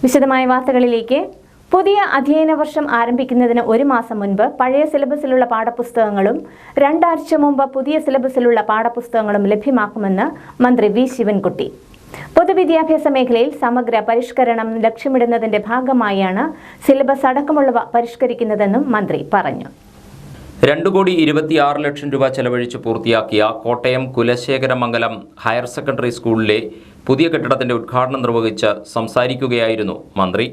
വിശദമായ വാർത്തകളിലേക്ക്. പുതിയ അധ്യയന വർഷം ആരംഭിക്കുന്നതിന് ഒരു മാസം മുൻപ് പഴയ സിലബസിലുള്ള പാഠപുസ്തകങ്ങളും 2 ആഴ്ച മുമ്പ് പുതിയ സിലബസിലുള്ള പാഠപുസ്തകങ്ങളും ലഭ്യമാക്കുമെന്ന് മന്ത്രി വി ശിവൻകുട്ടി. പൊതുവിദ്യാഭ്യാസ മേഖലയിൽ സമഗ്ര പരിഷ്കരണം ലക്ഷ്യമിടുന്നതിന്റെ ഭാഗമായാണ് സിലബസ് അടക്കമുള്ളവ പരിഷ്കരിക്കുന്നതെന്നും മന്ത്രി പറഞ്ഞു. 2,26,00,000 രൂപ ചെലവഴിച്ച് പൂർത്തിയാക്കിയ കോട്ടയം കുലശേഖരമംഗലം ഹയർ സെക്കൻഡറി സ്കൂളിലെ പുതിയ കെട്ടിടത്തിന്റെ ഉദ്ഘാടനം നിർവഹിച്ച് സംസാരിക്കുകയായിരുന്നു മന്ത്രി.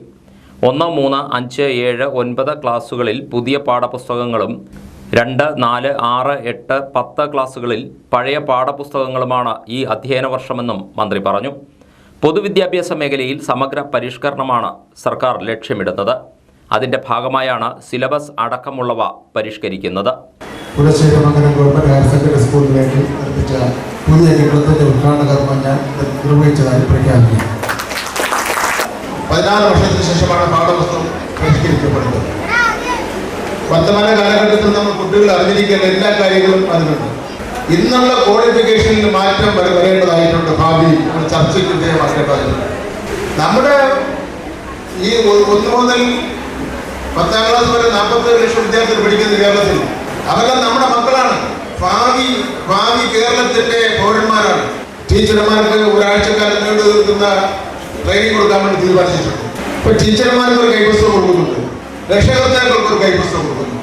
1, 3, 5, 7, 9 ക്ലാസുകളിൽ പുതിയ പാഠപുസ്തകങ്ങളും 2, 4, 6, 8, 10 ക്ലാസുകളിൽ പഴയ പാഠപുസ്തകങ്ങളുമാണ് ഈ അധ്യയന വർഷമെന്നും മന്ത്രി പറഞ്ഞു. പൊതുവിദ്യാഭ്യാസ മേഖലയിൽ സമഗ്ര പരിഷ്കരണമാണ് സർക്കാർ ലക്ഷ്യമിടുന്നത്. അതിന്റെ ഭാഗമായാണ് സിലബസ് അടക്കമുള്ളവ പരിഷ്കരിക്കുന്നത്. കുലശേഖരമംഗലം ഗവൺമെന്റ് ഹയർ സെക്കൻഡറി സ്കൂളിലേക്ക് നിർമ്മിച്ച പുതിയ കെട്ടിടത്തിന്റെ ഉദ്ഘാടന കർമ്മം ഞാൻ നിർവഹിച്ചതായി പ്രഖ്യാപിക്കുന്നു. 14 വർഷത്തിന് ശേഷമാണ് പാഠപുസ്തകം പരിഷ്കരിക്കപ്പെടുന്നത്. വർത്തമാന കാലഘട്ടത്തിൽ നമ്മൾ കുട്ടികൾ അറിഞ്ഞിരിക്കേണ്ട എല്ലാ കാര്യങ്ങളും അതിലുണ്ട്. ഇന്നുള്ള ക്വാളിഫിക്കേഷനിൽ മാറ്റം വരേണ്ടതായിട്ടുണ്ട്. ഭാവി ചർച്ചയ്ക്ക് വിധേയമാക്കേണ്ടതായിട്ടുണ്ട്. നമ്മുടെ ഈ 1 മുതൽ 10ാം ക്ലാസ് വരെ 47 ലക്ഷം വിദ്യാർത്ഥികൾ പഠിക്കുന്ന കേരളത്തിൽ അവരെല്ലാം നമ്മുടെ മക്കളാണ്. ഭാവി കേരളത്തിന്റെ പൗരന്മാരാണ്. ടീച്ചർമാർക്ക് ഒരാഴ്ചക്കാലം നീണ്ടു നിൽക്കുന്ന ട്രെയിനിങ് കൊടുക്കാൻ വേണ്ടി തീരുമാനിച്ചിട്ടുണ്ട്. ഇപ്പൊ ടീച്ചർമാർക്ക് ഒരു കൈപുസ്തകം കൊടുക്കുന്നുണ്ട്, രക്ഷകർത്താക്കൾക്ക് ഒരു കൈപുസ്തകം കൊടുക്കുന്നു.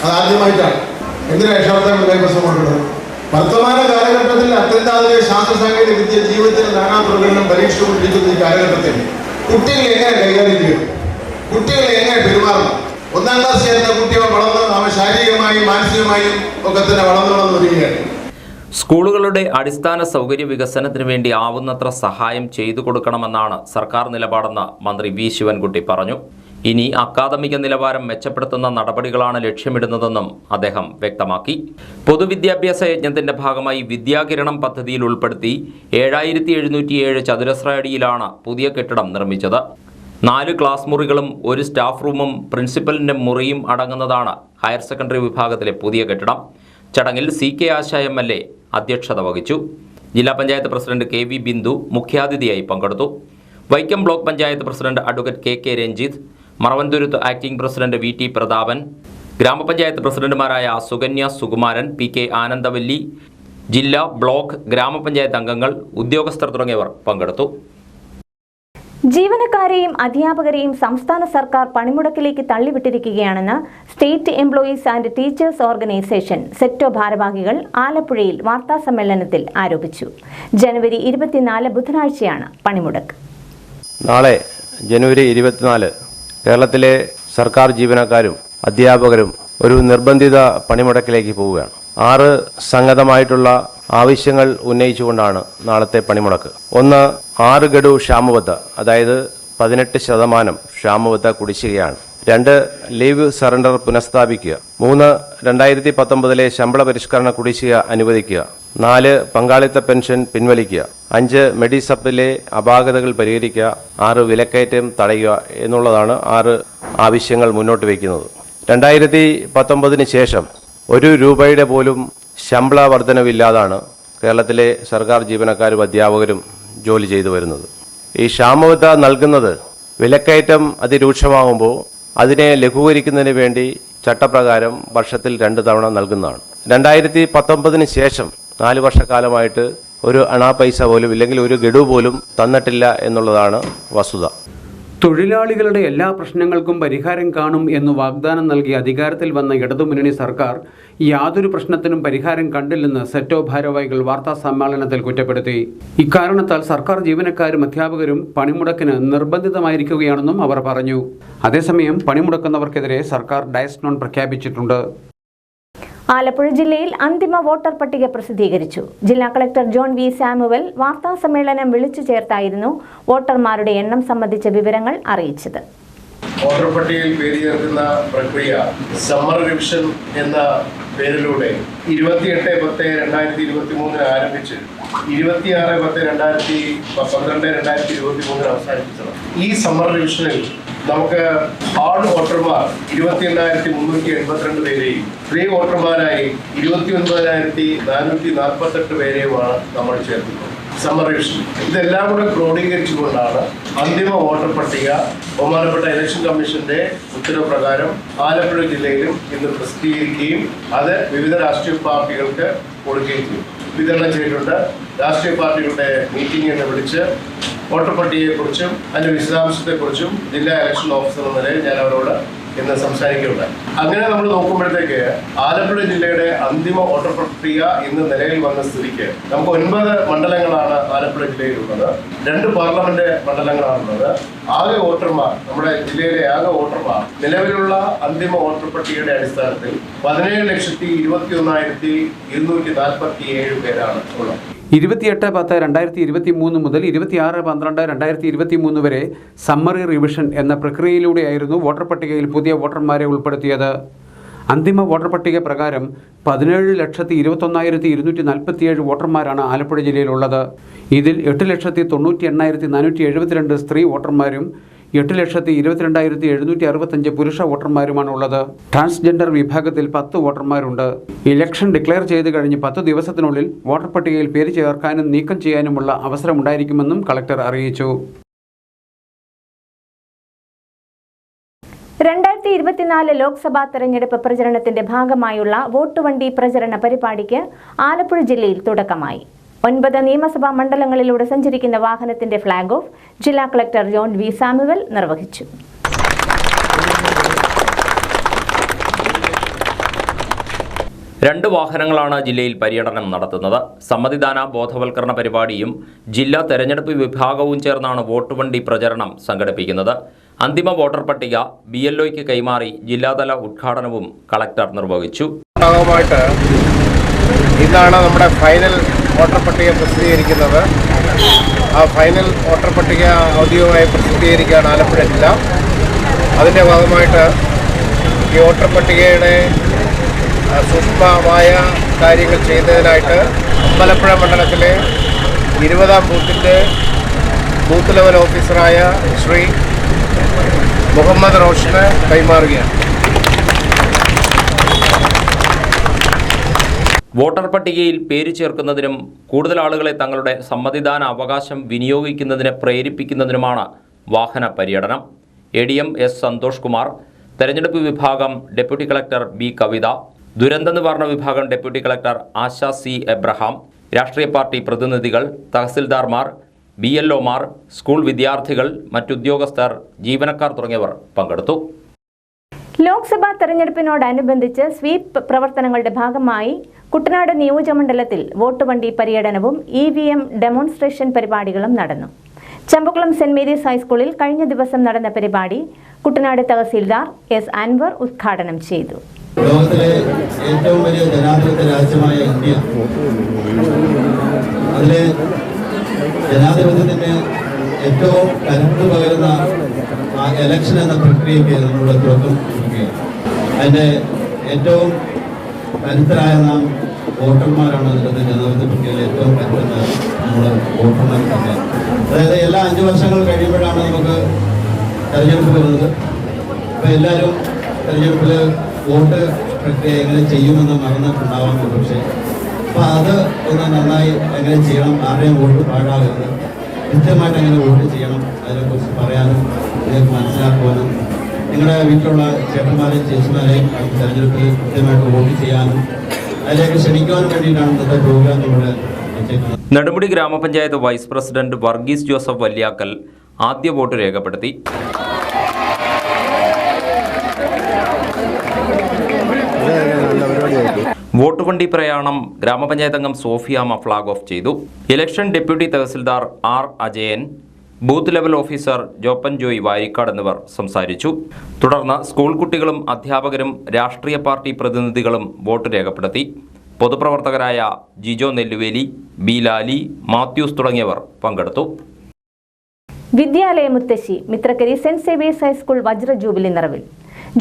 അത് ആദ്യമായിട്ടാണ്. എന്തിനാണ് രക്ഷകർത്താക്കൾ കൈപുസ്തകം കൊടുക്കുന്നത്? വർത്തമാന കാലഘട്ടത്തിൽ അത്യന്താധുനിക ശാസ്ത്ര സാങ്കേതിക വിദ്യ ജീവിതത്തിൽ നാനാതുറകളിലും പരീക്ഷിച്ചുകൊണ്ടിരിക്കുന്ന ഈ കാലഘട്ടത്തിൽ കുട്ടികളെ എങ്ങനെ കൈകാര്യം ചെയ്യും, കുട്ടികളെ എങ്ങനെ പെരുമാറണം? 1ാം ക്ലാസ് ചേർന്ന കുട്ടികൾ വളർന്ന് അവൻ ശാരീരികമായും മാനസികമായും ഒക്കെ തന്നെ വളർന്നു വരികയാണ്. സ്കൂളുകളുടെ അടിസ്ഥാന സൗകര്യ വികസനത്തിന് വേണ്ടി ആവുന്നത്ര സഹായം ചെയ്തു കൊടുക്കണമെന്നാണ് സർക്കാർ നിലപാടെന്ന് മന്ത്രി വി ശിവൻകുട്ടി പറഞ്ഞു. ഇനി അക്കാദമിക നിലവാരം മെച്ചപ്പെടുത്തുന്ന നടപടികളാണ് ലക്ഷ്യമിടുന്നതെന്നും അദ്ദേഹം വ്യക്തമാക്കി. പൊതുവിദ്യാഭ്യാസ യജ്ഞത്തിന്റെ ഭാഗമായി വിദ്യാകിരണം പദ്ധതിയിൽ ഉൾപ്പെടുത്തി 7707 ചതുരശ്ര അടിയിലാണ് പുതിയ കെട്ടിടം നിർമ്മിച്ചത്. 4 ക്ലാസ് മുറികളും 1 സ്റ്റാഫ് റൂമും പ്രിൻസിപ്പലിന്റെ മുറിയും അടങ്ങുന്നതാണ് ഹയർ സെക്കൻഡറി വിഭാഗത്തിലെ പുതിയ കെട്ടിടം. ചടങ്ങിൽ CK ആശ MLA അധ്യക്ഷത വഹിച്ചു. ജില്ലാ പഞ്ചായത്ത് പ്രസിഡന്റ് KV ബിന്ദു മുഖ്യാതിഥിയായി പങ്കെടുത്തു. Vaikom block panchayat president advocate KK Ranjith, Maravanthuruthu acting president VT Prathapan, ഗ്രാമപഞ്ചായത്ത് പ്രസിഡന്റുമാരായ സുകന്യ സുകുമാരൻ, PK ആനന്ദവല്ലി, ജില്ലാ ബ്ലോക്ക് ഗ്രാമപഞ്ചായത്ത് അംഗങ്ങൾ, ഉദ്യോഗസ്ഥർ തുടങ്ങിയവർ പങ്കെടുത്തു. ജീവനക്കാരെയും അധ്യാപകരെയും സംസ്ഥാന സർക്കാർ പണിമുടക്കിലേക്ക് തള്ളിവിട്ടിരിക്കുകയാണെന്ന് state employees and teachers organisation സെക്ടോ ഭാരവാഹികൾ ആലപ്പുഴയിൽ വാർത്താസമ്മേളനത്തിൽ ആരോപിച്ചു. ജനുവരി 24 ബുധനാഴ്ചയാണ് പണിമുടക്ക്. നാളെ ജനുവരി 24 കേരളത്തിലെ സർക്കാർ ജീവനക്കാരും അധ്യാപകരും ഒരു നിർബന്ധിത പണിമുടക്കിലേക്ക് പോവുകയാണ്. 6 സംഗതമായിട്ടുള്ള ആവശ്യങ്ങൾ ഉന്നയിച്ചുകൊണ്ടാണ് നാളത്തെ പണിമുടക്ക്. 1, 6 ഗഡു ക്ഷാമബത്ത, അതായത് 18% ക്ഷാമബത്ത കുടിശ്ശികയാണ്. 2, ലീവ് സറണ്ടർ പുനഃസ്ഥാപിക്കുക. 3, 2019 ശമ്പള പരിഷ്കരണ കുടിശ്ശിക അനുവദിക്കുക. 4, പങ്കാളിത്ത പെൻഷൻ പിൻവലിക്കുക. 5, മെഡിസപ്പിലെ അപാകതകൾ പരിഹരിക്കുക. 6, വിലക്കയറ്റം തടയുക എന്നുള്ളതാണ് 6 ആവശ്യങ്ങൾ മുന്നോട്ട് വയ്ക്കുന്നത്. 2019 ശേഷം 1 രൂപയുടെ പോലും ശമ്പള വർധനവില്ലാതാണ് കേരളത്തിലെ സർക്കാർ ജീവനക്കാരും അധ്യാപകരും ജോലി ചെയ്തു വരുന്നത്. ഈ ക്ഷാമബത്ത നൽകുന്നത് വിലക്കയറ്റം അതിരൂക്ഷമാകുമ്പോൾ അതിനെ ലഘൂകരിക്കുന്നതിന് വേണ്ടി ചട്ടപ്രകാരം വർഷത്തിൽ 2 തവണ നൽകുന്നതാണ്. 2019 ശേഷം 4 വർഷക്കാലമായിട്ട് ഒരു അണാ പൈസ പോലും ഇല്ലെങ്കിൽ ഒരു ഗഡു പോലും തന്നിട്ടില്ല എന്നുള്ളതാണ് വസ്തുത. തൊഴിലാളികളുടെ എല്ലാ പ്രശ്നങ്ങൾക്കും പരിഹാരം കാണും എന്ന് വാഗ്ദാനം നൽകി അധികാരത്തിൽ വന്ന ഇടതുമുന്നണി സർക്കാർ യാതൊരു പ്രശ്നത്തിനും പരിഹാരം കണ്ടില്ലെന്ന് സെക്ടോ ഭാരവാഹികൾ വാർത്താ സമ്മേളനത്തിൽ കുറ്റപ്പെടുത്തി. ഇക്കാരണത്താൽ സർക്കാർ ജീവനക്കാരും അധ്യാപകരും പണിമുടക്കിന് നിർബന്ധിതമായിരിക്കുകയാണെന്നും അവർ പറഞ്ഞു. അതേസമയം പണിമുടക്കുന്നവർക്കെതിരെ സർക്കാർ ഡയസ് നോൺ പ്രഖ്യാപിച്ചിട്ടുണ്ട്. ആലപ്പുഴ ജില്ലയിൽ അന്തിമ വോട്ടർ പട്ടിക പ്രസിദ്ധീകരിച്ചു. ജില്ലാ കളക്ടർ ജോൺ വി സാമുവൽ വാർത്താ സമ്മേളനം വിളിച്ചു ചേർത്തായിരുന്നു വോട്ടർമാരുടെ എണ്ണം സംബന്ധിച്ച വിവരങ്ങൾ അറിയിച്ചത്. വോട്ടർ പട്ടികയിൽ പേര് ചേർക്കുന്ന പ്രക്രിയ സമ്മർ റിവിഷൻ എന്ന പേരിലൂടെ 28/10/2023 ആരംഭിച്ച് 26/10/2023 അവസാനിപ്പിച്ചത്. ഈ സമ്മർ റിവിഷനിൽ നമുക്ക് ഹാർഡ് വോട്ടർമാർ 28,382 പേരെയും ഫ്രീ വോട്ടർമാരായി 29,448 പേരെയുമാണ് നമ്മൾ ചേർക്കുന്നത്. സമ്മർ റിവിഷൻ ഇതെല്ലാം കൂടെ ക്രോഡീകരിച്ചുകൊണ്ടാണ് അന്തിമ വോട്ടർ പട്ടിക ബഹുമാനപ്പെട്ട ഇലക്ഷൻ കമ്മീഷന്റെ ഉത്തരവ് പ്രകാരം ആലപ്പുഴ ജില്ലയിലും ഇന്ന് പ്രസിദ്ധീകരിക്കുകയും അത് വിവിധ രാഷ്ട്രീയ പാർട്ടികൾക്ക് കൊടുക്കുകയും ചെയ്യും. വിതരണം ചെയ്തിട്ടുണ്ട്. രാഷ്ട്രീയ പാർട്ടികളുടെ മീറ്റിംഗ് എന്ന് വിളിച്ച് വോട്ടർ പട്ടികയെക്കുറിച്ചും അതിന്റെ വിശദാംശത്തെക്കുറിച്ചും ജില്ലാ ഇലക്ഷൻ ഓഫീസർ എന്ന നിലയിൽ ഞാൻ അവരോട് ഇന്ന് സംസാരിക്കുകയുണ്ടായി. അങ്ങനെ നമ്മൾ നോക്കുമ്പോഴത്തേക്ക് ആലപ്പുഴ ജില്ലയുടെ അന്തിമ വോട്ടർ പട്ടിക ഇന്ന് നിലയിൽ വന്ന സ്ഥിതിക്ക് നമുക്ക് 9 മണ്ഡലങ്ങളാണ് ആലപ്പുഴ ജില്ലയിലുള്ളത്. 2 പാർലമെന്റ് മണ്ഡലങ്ങളാണുള്ളത്. ആകെ വോട്ടർമാർ, നമ്മുടെ ജില്ലയിലെ ആകെ വോട്ടർമാർ നിലവിലുള്ള അന്തിമ വോട്ടർ പട്ടികയുടെ അടിസ്ഥാനത്തിൽ 17,21,247 പേരാണ് ഉള്ളത്. 28/10/2023 മുതൽ 26/12/2023 വരെ സമ്മറി റിവിഷൻ എന്ന പ്രക്രിയയിലൂടെയായിരുന്നു വോട്ടർ പട്ടികയിൽ പുതിയ വോട്ടർമാരെ ഉൾപ്പെടുത്തിയത്. അന്തിമ വോട്ടർ പട്ടിക പ്രകാരം 17,21,247 വോട്ടർമാരാണ് ആലപ്പുഴ ജില്ലയിലുള്ളത്. ഇതിൽ 8,98,472 സ്ത്രീ വോട്ടർമാരും 8,22,765 പുരുഷ വോട്ടർമാരുമാണുള്ളത്. ട്രാൻസ്ജെൻഡർ വിഭാഗത്തിൽ 10 വോട്ടർമാരുണ്ട്. ഇലക്ഷൻ ഡിക്ലെയർ ചെയ്ത് കഴിഞ്ഞ് 10 ദിവസത്തിനുള്ളിൽ വോട്ടർ പട്ടികയിൽ പേര് ചേർക്കാനും നീക്കം ചെയ്യാനുമുള്ള അവസരമുണ്ടായിരിക്കുമെന്നും കളക്ടർ അറിയിച്ചു. 2024 ലോക്സഭാ തെരഞ്ഞെടുപ്പ് പ്രചരണത്തിന്റെ ഭാഗമായുള്ള വോട്ടുവണ്ടി പ്രചരണ പരിപാടിക്ക് ആലപ്പുഴ ജില്ലയിൽ തുടക്കമായി. 9 നിയമസഭാ മണ്ഡലങ്ങളിലൂടെ സഞ്ചരിക്കുന്ന വാഹനത്തിന്റെ ഫ്ളാഗ് ഓഫ് ജില്ലാ കളക്ടർ ജോൺ വി സാമുവൽ നിർവഹിച്ചു. രണ്ട് വാഹനങ്ങളാണ് ജില്ലയിൽ പര്യടനം നടത്തുന്നത്. സമ്മതിദാന ബോധവൽക്കരണ പരിപാടിയും ജില്ലാ തെരഞ്ഞെടുപ്പ് വിഭാഗവും ചേർന്നാണ് വോട്ടുവണ്ടി പ്രചരണം സംഘടിപ്പിക്കുന്നത്. അന്തിമ വോട്ടർ പട്ടിക BLOയ്ക്ക് കൈമാറി ജില്ലാതല ഉദ്ഘാടനവും കളക്ടർ നിർവഹിച്ചു. ഇന്നാണ് നമ്മുടെ ഫൈനൽ വോട്ടർ പട്ടിക പ്രസിദ്ധീകരിക്കുന്നത്. ആ ഫൈനൽ വോട്ടർ പട്ടിക ഔദ്യോഗികമായി പ്രസിദ്ധീകരിക്കുകയാണ് ആലപ്പുഴ ജില്ല. അതിൻ്റെ ഭാഗമായിട്ട് ഈ വോട്ടർ പട്ടികയുടെ സൂക്ഷ്മമായ കാര്യങ്ങൾ ചെയ്യുന്നതിനായിട്ട് അമ്പലപ്പുഴ മണ്ഡലത്തിലെ 20ാം ബൂത്തിൻ്റെ ബൂത്ത് ലെവൽ ഓഫീസറായ ശ്രീ മുഹമ്മദ് റോഷന് കൈമാറുകയാണ്. വോട്ടർ പട്ടികയിൽ പേര് ചേർക്കുന്നതിനും കൂടുതൽ ആളുകളെ തങ്ങളുടെ സമ്മതിദാന അവകാശം വിനിയോഗിക്കുന്നതിന് പ്രേരിപ്പിക്കുന്നതിനുമാണ് വാഹന പര്യടനം. ADM S. സന്തോഷ് കുമാർ, തെരഞ്ഞെടുപ്പ് വിഭാഗം ഡെപ്യൂട്ടി കളക്ടർ B. കവിത, ദുരന്ത നിവാരണ വിഭാഗം ഡെപ്യൂട്ടി കളക്ടർ ആശ C. എബ്രഹാം, രാഷ്ട്രീയ പാർട്ടി പ്രതിനിധികൾ, തഹസിൽദാർമാർ, BLOമാർ, സ്കൂൾ വിദ്യാർത്ഥികൾ, മറ്റുദ്യോഗസ്ഥർ, ജീവനക്കാർ തുടങ്ങിയവർ പങ്കെടുത്തു. ലോക്സഭാ തെരഞ്ഞെടുപ്പിനോടനുബന്ധിച്ച് സ്വീപ് പ്രവർത്തനങ്ങളുടെ ഭാഗമായി കുട്ടനാട് നിയോജകമണ്ഡലത്തിൽ വോട്ടുവണ്ടി പര്യടനവും EVM ഡെമോൺസ്ട്രേഷൻ പരിപാടികളും നടന്നു. ചമ്പക്കുളം സെന്റ് മേരീസ് ഹൈസ്കൂളിൽ കഴിഞ്ഞ ദിവസം നടന്ന പരിപാടി കുട്ടനാട് തഹസിൽദാർ S. അൻവർ ഉദ്ഘാടനം ചെയ്തു. ലോകത്തിലെ ഏറ്റവും വലിയ ജനാധിപത്യ രാജ്യമായ ഇന്ത്യ, അതിലെ ജനാധിപത്യത്തിന് ഏറ്റവും കരുത്ത് പകരുന്ന ആ എലക്ഷൻ എന്ന പ്രക്രിയയ്ക്ക് നമ്മുടെ തുടക്കം കുറിക്കുകയാണ്. അതിൻ്റെ ഏറ്റവും കരുത്തരായ നാം വോട്ടർമാരാണ്. അതിൻ്റെ ജനാധിപത്യ പ്രക്രിയയിലെ ഏറ്റവും കരുത്തുന്ന നമ്മൾ വോട്ടർമാർ തന്നെ. അതായത് എല്ലാ 5 വർഷങ്ങൾ കഴിയുമ്പോഴാണ് നമുക്ക് തെരഞ്ഞെടുപ്പ് വരുന്നത്. അപ്പോൾ എല്ലാവരും തെരഞ്ഞെടുപ്പിൽ വോട്ട് പ്രക്രിയ എങ്ങനെ ചെയ്യുമെന്ന് മറന്നിട്ടുണ്ടാവാം പക്ഷേ. അപ്പോൾ അത് ഒന്ന് നന്നായി എങ്ങനെ ചെയ്യണം, ആരുടെയും വോട്ട് പാഴാകരുത്, കൃത്യമായിട്ട് എങ്ങനെ വോട്ട് ചെയ്യണം, അതിനെക്കുറിച്ച് പറയാനും നിങ്ങൾക്ക് മനസ്സിലാക്കുവാനും നിങ്ങളുടെ വീട്ടിലുള്ള ചേട്ടന്മാരെയും ചേച്ചിമാരെയും അടുത്ത തെരഞ്ഞെടുപ്പിൽ കൃത്യമായിട്ട് വോട്ട് ചെയ്യാനും അതിലേക്ക് ക്ഷണിക്കുവാനും വേണ്ടിയിട്ടാണ് ഇന്നത്തെ പ്രോഗ്രാം നമ്മുടെ വെച്ചേക്കുന്നത്. നെടുമുടി ഗ്രാമപഞ്ചായത്ത് വൈസ് പ്രസിഡന്റ് വർഗീസ് ജോസഫ് വല്യാക്കൽ ആദ്യ വോട്ട് രേഖപ്പെടുത്തി. വോട്ടുവണ്ടി പ്രയാണം ഗ്രാമപഞ്ചായത്ത് അംഗം സോഫിയാമ്മ ഫ്ളാഗ് ഓഫ് ചെയ്തു. Election deputy tahsildar R. Ajayan, booth level officer Joppan Joy Varikkad എന്നിവർ സംസാരിച്ചു. തുടർന്ന് സ്കൂൾ കുട്ടികളും അധ്യാപകരും രാഷ്ട്രീയ പാർട്ടി പ്രതിനിധികളും വോട്ട് രേഖപ്പെടുത്തി. പൊതുപ്രവർത്തകരായ ജിജോ നെല്ലുവേലി, B. ലാലി, മാത്യൂസ് തുടങ്ങിയവർ പങ്കെടുത്തു. വിദ്യാലയ മുത്തശ്ശി മിത്രക്കരി സെന്റ് സേവിയേഴ്സ് ഹൈസ്കൂൾ വജ്ര ജൂബിലി നിറവിൽ.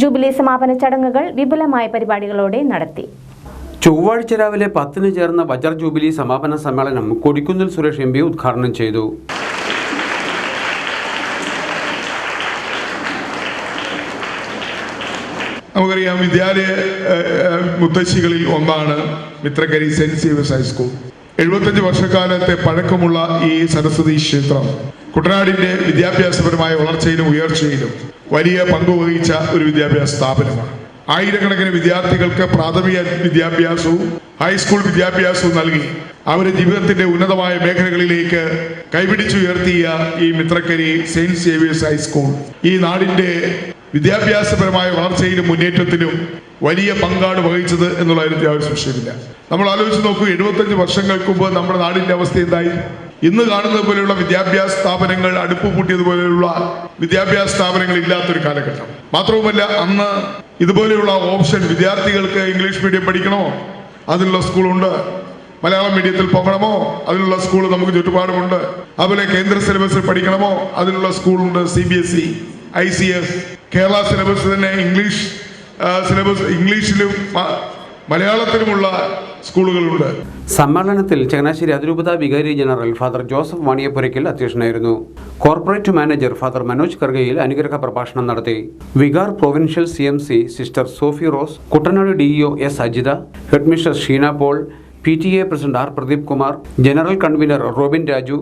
ജൂബിലി സമാപന ചടങ്ങുകൾ വിപുലമായ പരിപാടികളോടെ നടത്തി. ചൊവ്വാഴ്ച രാവിലെ 10 ചേർന്ന വജ്ര ജൂബിലി സമാപന സമ്മേളനം കൊടിക്കുന്നിൽ സുരേഷ് MP ഉദ്ഘാടനം ചെയ്തു. നമുക്കറിയാം, വിദ്യാലയ മുത്തശ്ശികളിൽ ഒന്നാണ് മിത്രക്കരി സെന്റ് സേവിയേഴ്സ് ഹൈസ്കൂൾ. 75 വർഷക്കാലത്തെ പഴക്കമുള്ള ഈ സരസ്വതി ക്ഷേത്രം കുട്ടനാടിന്റെ വിദ്യാഭ്യാസപരമായ വളർച്ചയിലും ഉയർച്ചയിലും വലിയ പങ്കുവഹിച്ച ഒരു വിദ്യാഭ്യാസ സ്ഥാപനമാണ്. ആയിരക്കണക്കിന് വിദ്യാർത്ഥികൾക്ക് പ്രാഥമിക വിദ്യാഭ്യാസവും ഹൈസ്കൂൾ വിദ്യാഭ്യാസവും നൽകി അവരുടെ ജീവിതത്തിന്റെ ഉന്നതമായ മേഖലകളിലേക്ക് കൈപിടിച്ചുയർത്തിയ ഈ മിത്രക്കരി സെയിന്റ് സേവിയേഴ്സ് ഹൈസ്കൂൾ ഈ നാടിന്റെ വിദ്യാഭ്യാസപരമായ വളർച്ചയിലും മുന്നേറ്റത്തിലും വലിയ പങ്കാണ് വഹിച്ചത് എന്നുള്ള കാര്യത്തിൽ യാതൊരു സംശയമില്ല. നമ്മൾ ആലോചിച്ച് നോക്കൂ, 75 വർഷങ്ങൾക്ക് മുമ്പ് നമ്മുടെ നാടിന്റെ അവസ്ഥ എന്തായി? ഇന്ന് കാണുന്നത് പോലെയുള്ള വിദ്യാഭ്യാസ സ്ഥാപനങ്ങൾ, അടുപ്പ് പൂട്ടിയതുപോലെയുള്ള വിദ്യാഭ്യാസ സ്ഥാപനങ്ങൾ ഇല്ലാത്തൊരു കാലഘട്ടം. മാത്രവുമല്ല, അന്ന് ഇതുപോലെയുള്ള ഓപ്ഷൻ വിദ്യാർത്ഥികൾക്ക് ഇംഗ്ലീഷ് മീഡിയം പഠിക്കണോ, അതിനുള്ള സ്കൂളുണ്ട്. മലയാളം മീഡിയത്തിൽ പോകണമോ, അതിനുള്ള സ്കൂൾ നമുക്ക് ചുറ്റുപാടുമുണ്ട്. അതുപോലെ കേന്ദ്ര സിലബസിൽ പഠിക്കണമോ, അതിനുള്ള സ്കൂളുണ്ട്. CBSE, ICS, കേരള സിലബസ് തന്നെ ഇംഗ്ലീഷ് സിലബസ്, ഇംഗ്ലീഷിലും മലയാളത്തിലുമുള്ള സ്കൂളുകളുണ്ട്. സമ്മേളനത്തിൽ ചങ്ങനാശ്ശേരി അതിരൂപത വികാരി ജനറൽ ഫാദർ ജോസഫ് വാണിയപ്പുരയ്ക്കൽ അധ്യക്ഷനായിരുന്നു. Corporate manager father Manoj Kargayil അനുഗ്രഹ പ്രഭാഷണം നടത്തി. Vicar provincial CMC sister Sophie Rose, Kuttanad DEO S Ajitha, headmistress Sheena Paul, PTA president R Pradeep Kumar, general convener Robin Raju,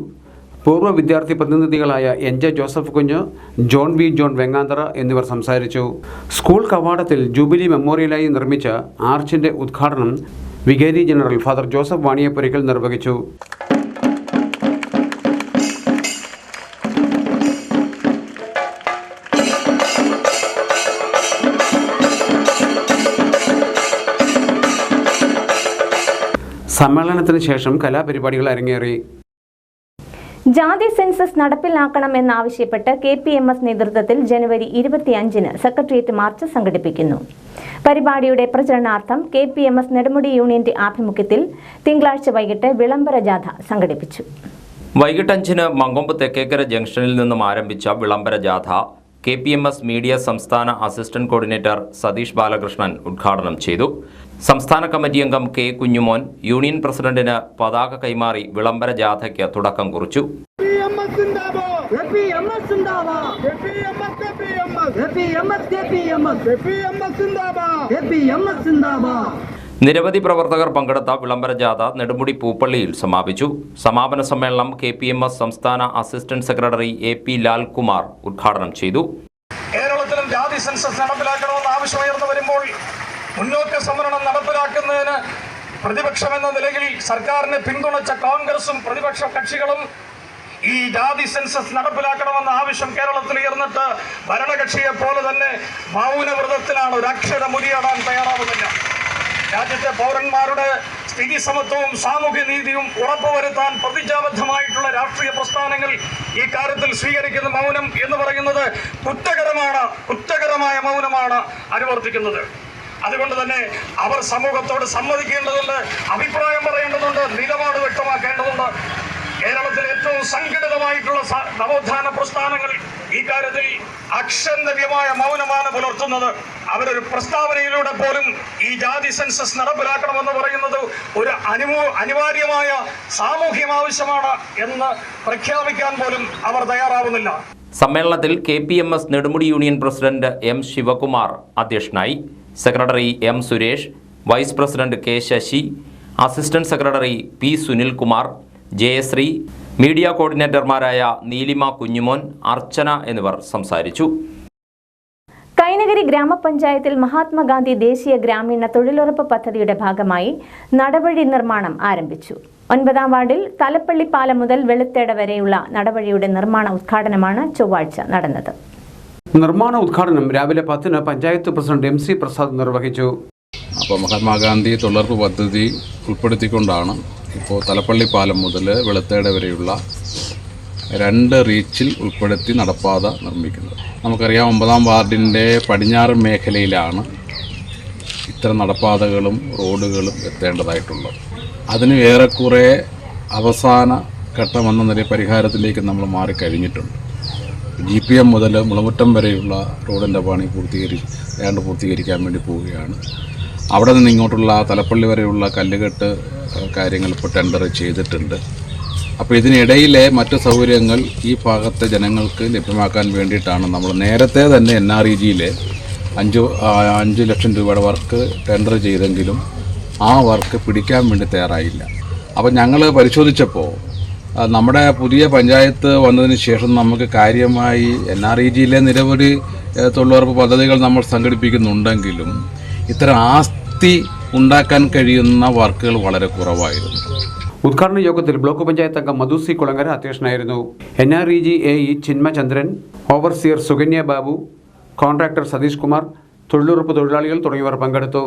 പൂർവ്വ വിദ്യാർത്ഥി പ്രതിനിധികളായ NJ ജോസഫ് കുഞ്ഞ്, ജോൺ V ജോൺ വെങ്ങാന്തറ എന്നിവർ സംസാരിച്ചു. സ്കൂൾ കവാടത്തിൽ ജൂബിലി മെമ്മോറിയലായി നിർമ്മിച്ച ആർച്ചിന്റെ ഉദ്ഘാടനം വികാരി ജനറൽ ഫാദർ ജോസഫ് വാണിയപ്പുരയ്ക്കൽ നിർവഹിച്ചു. സമ്മേളനത്തിന് ശേഷം കലാപരിപാടികൾ അരങ്ങേറി. ജാതി സെൻസസ് നടപ്പിലാക്കണമെന്നാവശ്യപ്പെട്ട് KPMS നേതൃത്വത്തിൽ ജനുവരി 25-ന് സെക്രട്ടേറിയറ്റ് മാർച്ച് സംഘടിപ്പിക്കുന്നു. പരിപാടിയുടെ പ്രചരണാർത്ഥം KPMS നെടുമുടി യൂണിയന്റെ ആഭിമുഖ്യത്തിൽ തിങ്കളാഴ്ച വൈകിട്ട് വിളംബര ജാഥ സംഘടിപ്പിച്ചു. വൈകിട്ട് 5-ന് മങ്കൊമ്പ് തെക്കേക്കര ജംഗ്ഷനിൽ നിന്നും ആരംഭിച്ച വിളംബര ജാഥ KPMS മീഡിയ സംസ്ഥാന അസിസ്റ്റന്റ് കോർഡിനേറ്റർ സതീഷ് ബാലകൃഷ്ണൻ ഉദ്ഘാടനം ചെയ്തു. സംസ്ഥാന കമ്മിറ്റി അംഗം K കുഞ്ഞുമോൻ യൂണിയൻ പ്രസിഡന്റിന് പതാക കൈമാറി വിളംബര ജാഥയ്ക്ക് തുടക്കം കുറിച്ചു. നിരവധി പ്രവർത്തകർ പങ്കെടുത്ത വിളംബര ജാഥ നെടുമുടി പൂപ്പള്ളിയിൽ സമാപിച്ചു. സമാപന സമ്മേളനം KPMS സംസ്ഥാന അസിസ്റ്റന്റ് സെക്രട്ടറി AP ലാൽകുമാർ ഉദ്ഘാടനം ചെയ്തു. കേരളത്തിലും ജാതി സെൻസസ് നടപ്പിലാക്കണമെന്ന് ആവശ്യമുയർന്നു വരുമ്പോൾ മുന്നോക്ക സംവരണം നടപ്പിലാക്കുന്നതിന് പ്രതിപക്ഷമെന്ന നിലയിൽ സർക്കാരിനെ പിന്തുണച്ച കോൺഗ്രസും പ്രതിപക്ഷ കക്ഷികളും ഈ ജാതി സെൻസസ് നടപ്പിലാക്കണമെന്ന ആവശ്യം കേരളത്തിൽ ഉയർന്നിട്ട് ഭരണകക്ഷിയെ പോലെ തന്നെ മൗനവ്രതത്തിലാണ്, ഒരു അക്ഷരം ഉരിയാടാൻ തയ്യാറാവുന്നില്ല. രാജ്യത്തെ പൗരന്മാരുടെ സ്ഥിതി സമത്വവും സാമൂഹ്യ നീതിയും ഉറപ്പുവരുത്താൻ പ്രതിജ്ഞാബദ്ധമായിട്ടുള്ള രാഷ്ട്രീയ പ്രസ്ഥാനങ്ങൾ ഈ കാര്യത്തിൽ സ്വീകരിക്കുന്ന മൗനം എന്ന് പറയുന്നത് കുറ്റകരമായ മൗനമാണ് അനുവർത്തിക്കുന്നത്. അതുകൊണ്ട് തന്നെ അവർ സമൂഹത്തോട് സമ്മതിക്കേണ്ടതുണ്ട്, അഭിപ്രായം പറയേണ്ടതുണ്ട്, നിലപാട് വ്യക്തമാക്കേണ്ടതുണ്ട്. കേരളത്തിലെ ഏറ്റവും സംഘടിതമായിട്ടുള്ള നവോത്ഥാന പ്രസ്ഥാനങ്ങൾ ഈ കാര്യത്തിൽ അക്ഷന്തവ്യമായ മൗനമാണ് പുലർത്തുന്നത്. അവരൊരു പ്രസ്താവനയിലൂടെ പോലും ഈ ജാതി സെൻസസ് നടപ്പിലാക്കണമെന്ന് പറയുന്നത് ഒരു അനിവാര്യമായ സാമൂഹ്യം ആവശ്യമാണ് എന്ന് പ്രഖ്യാപിക്കാൻ പോലും അവർ തയ്യാറാവുന്നില്ല. സമ്മേളനത്തിൽ KPMS Nedumudi union president M Sivakumar അധ്യക്ഷനായി. Secretary M Suresh, vice president K Sasi, assistant secretary P Sunilkumar, Jayasree, media കോർഡിനേറ്റർമാരായ നീലിമ കുഞ്ഞുമോൻ, അർച്ചന എന്നിവർ സംസാരിച്ചു. കൈനഗരി ഗ്രാമപഞ്ചായത്തിൽ മഹാത്മാഗാന്ധി ദേശീയ ഗ്രാമീണ തൊഴിലുറപ്പ് പദ്ധതിയുടെ ഭാഗമായി നടവഴി നിർമ്മാണം ആരംഭിച്ചു. 9-ാം വാർഡിൽ തലപ്പള്ളി പാലം മുതൽ വെളുത്തേട വരെയുള്ള നടവഴിയുടെ നിർമ്മാണ ഉദ്ഘാടനമാണ് ചൊവ്വാഴ്ച നടന്നത്. നിർമ്മാണ ഉദ്ഘാടനം രാവിലെ 10-ന് പഞ്ചായത്ത് പ്രസിഡന്റ് MC പ്രസാദ് നിർവഹിച്ചു. അപ്പോൾ മഹാത്മാഗാന്ധി തൊഴിലുറപ്പ് പദ്ധതി ഉൾപ്പെടുത്തിക്കൊണ്ടാണ് ഇപ്പോൾ തലപ്പള്ളി പാലം മുതൽ വെളുത്തേട വരെയുള്ള 2 റീച്ചിൽ ഉൾപ്പെടുത്തി നടപ്പാത നിർമ്മിക്കുന്നത്. നമുക്കറിയാം 9-ാം വാർഡിൻ്റെ പടിഞ്ഞാറ് മേഖലയിലാണ് ഇത്തരം നടപ്പാതകളും റോഡുകളും എത്തേണ്ടതായിട്ടുള്ളത്. അതിന് ഏറെക്കുറെ അവസാന ഘട്ടമെന്ന നിലയിൽ പരിഹാരത്തിലേക്ക് നമ്മൾ മാറിക്കഴിഞ്ഞിട്ടുണ്ട്. GPM മുതൽ മുളമുറ്റം വരെയുള്ള റോഡിൻ്റെ പണി പൂർത്തീകരിക്കാൻ വേണ്ടി പോവുകയാണ്. അവിടെ നിന്ന് ഇങ്ങോട്ടുള്ള തലപ്പള്ളി വരെയുള്ള കല്ലുകെട്ട് കാര്യങ്ങൾ ഇപ്പോൾ ടെൻഡർ ചെയ്തിട്ടുണ്ട്. അപ്പോൾ ഇതിനിടയിലെ മറ്റ് സൗകര്യങ്ങൾ ഈ ഭാഗത്തെ ജനങ്ങൾക്ക് ലഭ്യമാക്കാൻ വേണ്ടിയിട്ടാണ് നമ്മൾ നേരത്തെ തന്നെ NREGയിലെ 5 ലക്ഷം രൂപയുടെ വർക്ക് ടെൻഡർ ചെയ്തെങ്കിലും ആ വർക്ക് പിടിക്കാൻ വേണ്ടി തയ്യാറായില്ല. അപ്പോൾ ഞങ്ങൾ പരിശോധിച്ചപ്പോൾ നമ്മുടെ പുതിയ പഞ്ചായത്ത് വന്നതിന് ശേഷം നമുക്ക് കാര്യമായി NREGയിലെ നിരവധി തൊഴിലുറപ്പ് പദ്ധതികൾ നമ്മൾ സംഘടിപ്പിക്കുന്നുണ്ടെങ്കിലും ഇത്തരം ആസ്തി ഉണ്ടാക്കാൻ കഴിയുന്ന വർക്കുകൾ വളരെ കുറവായിരുന്നു. ഉദ്ഘാടന യോഗത്തിൽ ബ്ലോക്ക് പഞ്ചായത്ത് അംഗം മധു സി കുളങ്ങര അധ്യക്ഷനായിരുന്നു. NREG AE Chinmachandran, overseer Sukanya Babu, contractor Satheesh Kumar, തൊഴിലുറപ്പ് തൊഴിലാളികൾ തുടങ്ങിയവർ പങ്കെടുത്തു.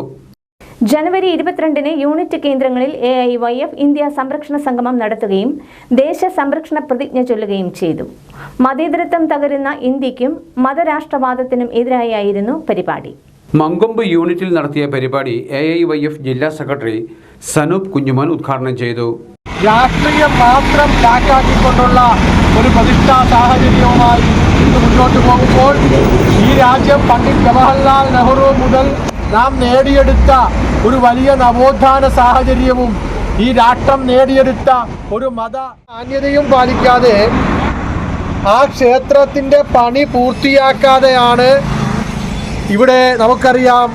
ജനുവരി 22-ന് യൂണിറ്റ് കേന്ദ്രങ്ങളിൽ AIYF ഇന്ത്യ സംരക്ഷണ സംഗമം നടത്തുകയും ദേശ സംരക്ഷണ പ്രതിജ്ഞ ചൊല്ലുകയും ചെയ്തു. മതേതരത്വം തകരുന്ന ഇന്ത്യക്കും മതരാഷ്ട്രവാദത്തിനും എതിരായായിരുന്നു പരിപാടി. മങ്കൊമ്പ് യൂണിറ്റിൽ നടത്തിയ പരിപാടി AIYF ജില്ലാ സെക്രട്ടറി സനൂപ് കുഞ്ഞുമോൻ ഉദ്ഘാടനം ചെയ്തു. രാഷ്ട്രീയം മാത്രം ലാക്കാക്കിക്കൊണ്ടുള്ള ഒരു പ്രതിഷ്ഠാ സാഹചര്യവുമായി ഇന്ന് മുന്നോട്ട് പോകുമ്പോൾ ഈ രാജ്യം പണ്ഡിറ്റ് ജവഹർലാൽ നെഹ്റു മുതൽ നാം നേടിയെടുത്ത ഒരു വലിയ നവോത്ഥാന സാഹചര്യവും ഈ രാഷ്ട്രം നേടിയെടുത്ത ഒരു മത മാന്യതയും പാലിക്കാതെ ആ ക്ഷേത്രത്തിൻ്റെ പണി പൂർത്തിയാക്കാതെയാണ് ഇവിടെ നമുക്കറിയാം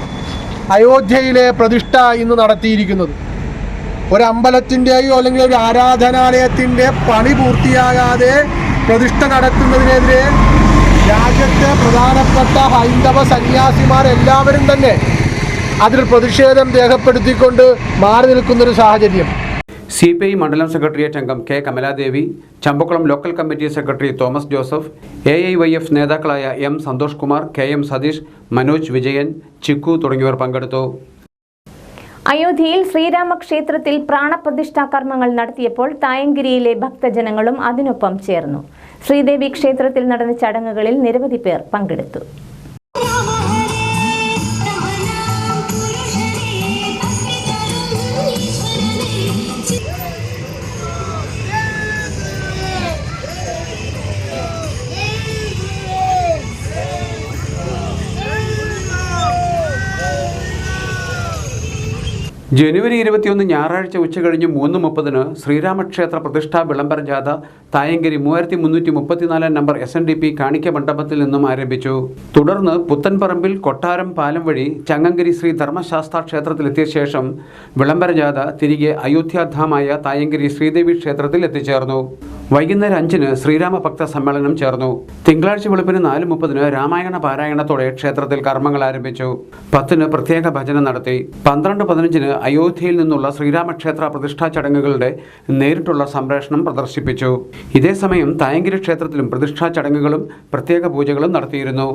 അയോധ്യയിലെ പ്രതിഷ്ഠ ഇന്ന് നടത്തിയിരിക്കുന്നത്. ഒരു അമ്പലത്തിൻ്റെയോ അല്ലെങ്കിൽ ഒരു ആരാധനാലയത്തിൻ്റെ പണി പൂർത്തിയാകാതെ പ്രതിഷ്ഠ നടത്തുന്നതിനെതിരെ രാജ്യത്തെ പ്രധാനപ്പെട്ട ഹൈന്ദവ സന്യാസിമാരെല്ലാവരും തന്നെ അതിൽ പ്രതിഷേധം രേഖപ്പെടുത്തിക്കൊണ്ട് മാറി നിൽക്കുന്നൊരു സാഹചര്യം. CPI മണ്ഡലം സെക്രട്ടേറിയറ്റ് അംഗം K Kamaladevi, Champakulam local committee secretary Thomas Joseph, AIYF നേതാക്കളായ M സന്തോഷ് കുമാർ, KM സതീഷ്, മനോജ് വിജയൻ, ചിക്കു തുടങ്ങിയവർ പങ്കെടുത്തു. അയോധ്യയിൽ ശ്രീരാമക്ഷേത്രത്തിൽ പ്രാണപ്രതിഷ്ഠാ കർമ്മങ്ങൾ നടത്തിയപ്പോൾ തായങ്കരിയിലെ ഭക്തജനങ്ങളും അതിനൊപ്പം ചേർന്നു. ശ്രീദേവി ക്ഷേത്രത്തിൽ നടന്ന ചടങ്ങുകളിൽ നിരവധി പേർ പങ്കെടുത്തു. ജനുവരി 21 ഞായറാഴ്ച ഉച്ചകഴിഞ്ഞ് 3:30 ശ്രീരാമക്ഷേത്ര പ്രതിഷ്ഠാ വിളംബര ജാഥ തായങ്കരി 3334 നമ്പർ SNDP കാണിക്ക മണ്ഡപത്തിൽ നിന്നും ആരംഭിച്ചു. തുടർന്ന് പുത്തൻപറമ്പിൽ കൊട്ടാരം പാലം വഴി ചങ്ങങ്കരി ശ്രീ ധർമ്മശാസ്ത്ര ക്ഷേത്രത്തിലെത്തിയ ശേഷം വിളംബര ജാഥ തിരികെ അയോധ്യാധാമായ തായങ്കരി ശ്രീദേവി ക്ഷേത്രത്തിൽ എത്തിച്ചേർന്നു. വൈകുന്നേരം 5-ന് ശ്രീരാമ ഭക്ത സമ്മേളനം ചേർന്നു. തിങ്കളാഴ്ച വെളുപ്പിന് 4:30 രാമായണ പാരായണത്തോടെ ക്ഷേത്രത്തിൽ കർമ്മങ്ങൾ ആരംഭിച്ചു. 10-ന് പ്രത്യേക ഭജന നടത്തി. 12:15-ന് അയോധ്യയിൽ നിന്നുള്ള ശ്രീരാമക്ഷേത്ര പ്രതിഷ്ഠാ ചടങ്ങുകളുടെ നേരിട്ടുള്ള സംപ്രേഷണം പ്രദർശിപ്പിച്ചു. ഇതേസമയം തായങ്കരി ക്ഷേത്രത്തിലും പ്രതിഷ്ഠാ ചടങ്ങുകളും പ്രത്യേക പൂജകളും നടത്തിയിരുന്നു.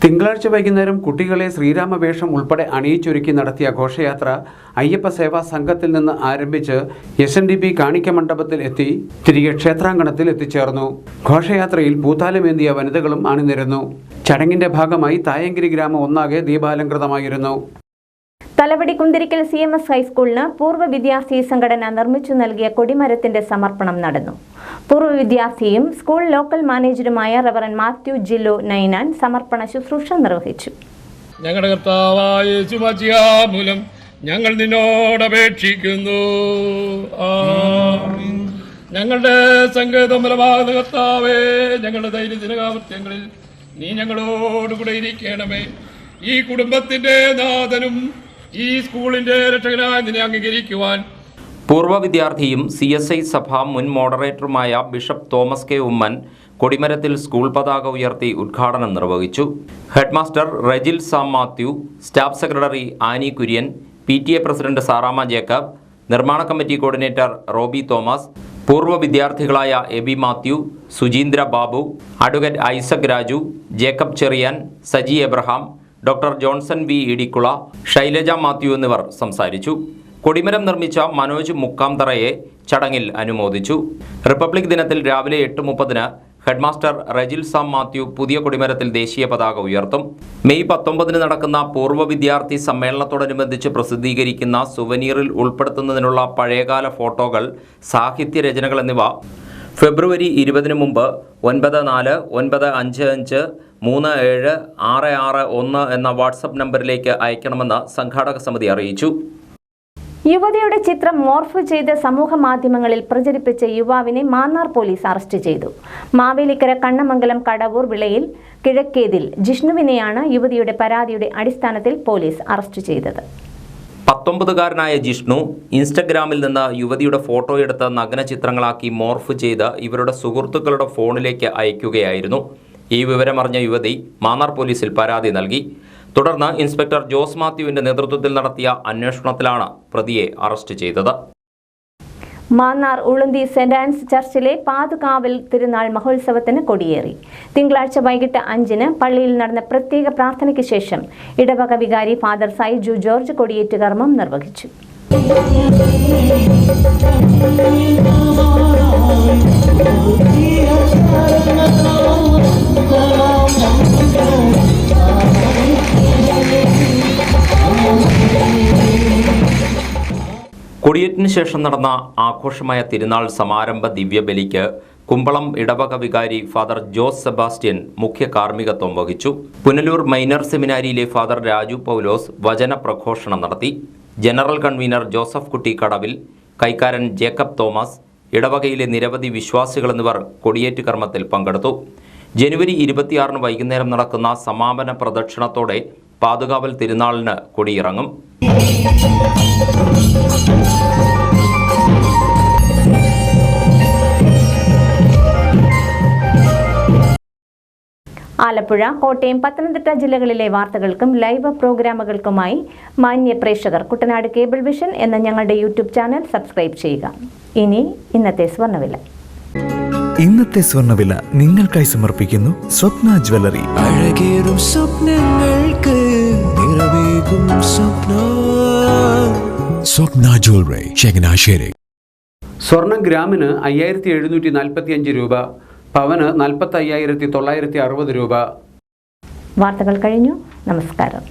തിങ്കളാഴ്ച വൈകുന്നേരം കുട്ടികളെ ശ്രീരാമവേഷം ഉൾപ്പെടെ അണിയിച്ചൊരുക്കി നടത്തിയ ഘോഷയാത്ര അയ്യപ്പ സേവാ സംഘത്തിൽ നിന്ന് ആരംഭിച്ച് SNDP കാണിക്ക മണ്ഡപത്തിൽ എത്തി തിരികെ ക്ഷേത്രാങ്കണത്തിൽ എത്തിച്ചേർന്നു. ഘോഷയാത്രയിൽ പൂത്താലമേന്തിയ വനിതകളും അണിനിരന്നു. ചടങ്ങിന്റെ ഭാഗമായി തായങ്കരി ഗ്രാമം ഒന്നാകെ ദീപാലങ്കൃതമായിരുന്നു. തലവടി കുന്തിരിക്കൽ CMS ഹൈസ്കൂളിന് പൂർവ്വ വിദ്യാർത്ഥി സംഘടന നിർമ്മിച്ചു നൽകിയ കൊടിമരത്തിന്റെ സമർപ്പണം നടന്നു. പൂർവ്വ വിദ്യാർത്ഥിയും സ്കൂൾ ലോക്കൽ മാനേജറുമായ റവറൻ മാത്യു ജില്ലോ നൈനാൻ സമർപ്പണ ശുശ്രൂഷ നിർവഹിച്ചു. ഞങ്ങളുടെ കർത്താവായ യേശുമശിഹാ മൂലം ഞങ്ങൾ നിന്നോട് അപേക്ഷിക്കുന്നു. ഞങ്ങളുടെ സങ്കേതം ബലമാകുന്ന കർത്താവേ, ഞങ്ങളുടെ ദൈനംദിനകാമൃത്യങ്ങളിൽ നീ ഞങ്ങളോടുകൂടെ ഇരിക്കണമേ. ഈ കുടുംബത്തിന്റെ നാഥനും ഈ സ്കൂളിന്റെ രക്ഷകനായി നിന്നെ അംഗീകരിക്കുവാൻ പൂർവ്വ വിദ്യാർത്ഥിയും CSI സഭ മുൻ മോഡറേറ്ററുമായ ബിഷപ്പ് തോമസ് K ഉമ്മൻ കൊടിമരത്തിൽ സ്കൂൾ പതാക ഉയർത്തി ഉദ്ഘാടനം നിർവഹിച്ചു. Headmaster Rejil Sam Mathew, staff secretary Annie Kurian, PTA president Sarama Jacob, നിർമ്മാണ കമ്മിറ്റി കോർഡിനേറ്റർ റോബി തോമസ്, പൂർവ്വ വിദ്യാർത്ഥികളായ Aby Mathew, Sujeendra Babu, advocate Isaac Raju, Jacob Cherian, Saji Abraham, doctor Johnson V Idikkula, Shailaja Mathew എന്നിവർ സംസാരിച്ചു. കൊടിമരം നിർമ്മിച്ച മനോജ് മുക്കാംതറയെ ചടങ്ങിൽ അനുമോദിച്ചു. റിപ്പബ്ലിക് ദിനത്തിൽ രാവിലെ 8:30 ഹെഡ്മാസ്റ്റർ റെജിൽ സാം മാത്യു പുതിയ കൊടിമരത്തിൽ ദേശീയ പതാക ഉയർത്തും. മെയ് 19 നടക്കുന്ന പൂർവ്വ വിദ്യാർത്ഥി സമ്മേളനത്തോടനുബന്ധിച്ച് പ്രസിദ്ധീകരിക്കുന്ന സുവനീറിൽ ഉൾപ്പെടുത്തുന്നതിനുള്ള പഴയകാല ഫോട്ടോകൾ, സാഹിത്യ രചനകൾ എന്നിവ ഫെബ്രുവരി 20 മുമ്പ് 9495537661 എന്ന വാട്സപ്പ് നമ്പറിലേക്ക് അയക്കണമെന്ന് സംഘാടക സമിതി അറിയിച്ചു. യുവതിയുടെ ചിത്രം മോർഫ് ചെയ്ത് സമൂഹ മാധ്യമങ്ങളിൽ പ്രചരിപ്പിച്ച യുവാവിനെ മാന്നാർ പോലീസ് അറസ്റ്റ് ചെയ്തു. മാവേലിക്കര കണ്ണമംഗലം കടവൂർ വിളയിൽ കിഴക്കേതിൽ ജിഷ്ണുവിനെയാണ് യുവതിയുടെ പരാതിയുടെ അടിസ്ഥാനത്തിൽ പോലീസ് അറസ്റ്റ് ചെയ്തത്. 19-കാരനായ ജിഷ്ണു ഇൻസ്റ്റഗ്രാമിൽ നിന്ന് യുവതിയുടെ ഫോട്ടോയെടുത്ത് നഗ്ന ചിത്രങ്ങളാക്കി മോർഫ് ചെയ്ത് ഇവരുടെ സുഹൃത്തുക്കളുടെ ഫോണിലേക്ക് അയക്കുകയായിരുന്നു. ഈ വിവരമറിഞ്ഞ യുവതി മാന്നാർ പോലീസിൽ പരാതി നൽകി. തുടർന്ന് ഇൻസ്പെക്ടർ ജോസ് മാത്യുവിന്റെ നേതൃത്വത്തിൽ നടത്തിയ അന്വേഷണത്തിലാണ് പ്രതിയെ അറസ്റ്റ് ചെയ്തത്. മാന്നാർ ഉളുന്തി സെന്റ് ആൻസ് ചർച്ചിലെ പാതുകാവൽ തിരുനാൾ മഹോത്സവത്തിന് കൊടിയേറി. തിങ്കളാഴ്ച വൈകിട്ട് 5-ന് പള്ളിയിൽ നടന്ന പ്രത്യേക പ്രാർത്ഥനയ്ക്ക് ശേഷം ഇടവക വികാരി ഫാദർ സൈജു ജോർജ് കൊടിയേറ്റ് കർമ്മം നിർവഹിച്ചു. കൊടിയേറ്റിന് ശേഷം നടന്ന ആഘോഷമായ തിരുനാൾ സമാരംഭ ദിവ്യബലിക്ക് കുമ്പളം ഇടവക വികാരി ഫാദർ ജോസ് സെബാസ്റ്റ്യൻ മുഖ്യ കാർമ്മികത്വം വഹിച്ചു. പുനലൂർ മൈനർ സെമിനാരിയിലെ ഫാദർ രാജു പൗലോസ് വചന പ്രഘോഷണം നടത്തി. ജനറൽ കൺവീനർ ജോസഫ് കുട്ടി കടവിൽ, കൈക്കാരൻ ജേക്കബ് തോമസ്, ഇടവകയിലെ നിരവധി വിശ്വാസികൾ എന്നിവർ കൊടിയേറ്റ് കർമ്മത്തിൽ പങ്കെടുത്തു. ജനുവരി 26-ന് വൈകുന്നേരം നടക്കുന്ന സമാപന പ്രദക്ഷിണത്തോടെ പാതുകാവൽ തിരുനാളിന് കൊടിയിറങ്ങും. ആലപ്പുഴ, കോട്ടയം, പത്തനംതിട്ട ജില്ലകളിലെ വാർത്തകൾക്കും ലൈവ് പ്രോഗ്രാമുകൾക്കുമായി മാന്യ പ്രേക്ഷകർ കുട്ടനാട് കേബിൾ വിഷൻ എന്ന ഞങ്ങളുടെ യൂട്യൂബ് ചാനൽ സബ്സ്ക്രൈബ് ചെയ്യുക. ഇനി ഇന്നത്തെ സ്വർണ്ണവില. ഇന്നത്തെ സ്വർണ്ണവില നിങ്ങൾക്കായി സമർപ്പിക്കുന്നു സ്വപ്ന ജ്വല്ലറി. അഴകേറും സ്വപ്നങ്ങൾക്ക് നിറവേകും സ്വപ്ന ജ്വല്ലറി, ചങ്ങനാശ്ശേരി. സ്വർണം ഗ്രാമിന് 5745 രൂപ, പവന് 45,960 രൂപ. വാർത്തകൾ കഴിഞ്ഞു. നമസ്കാരം.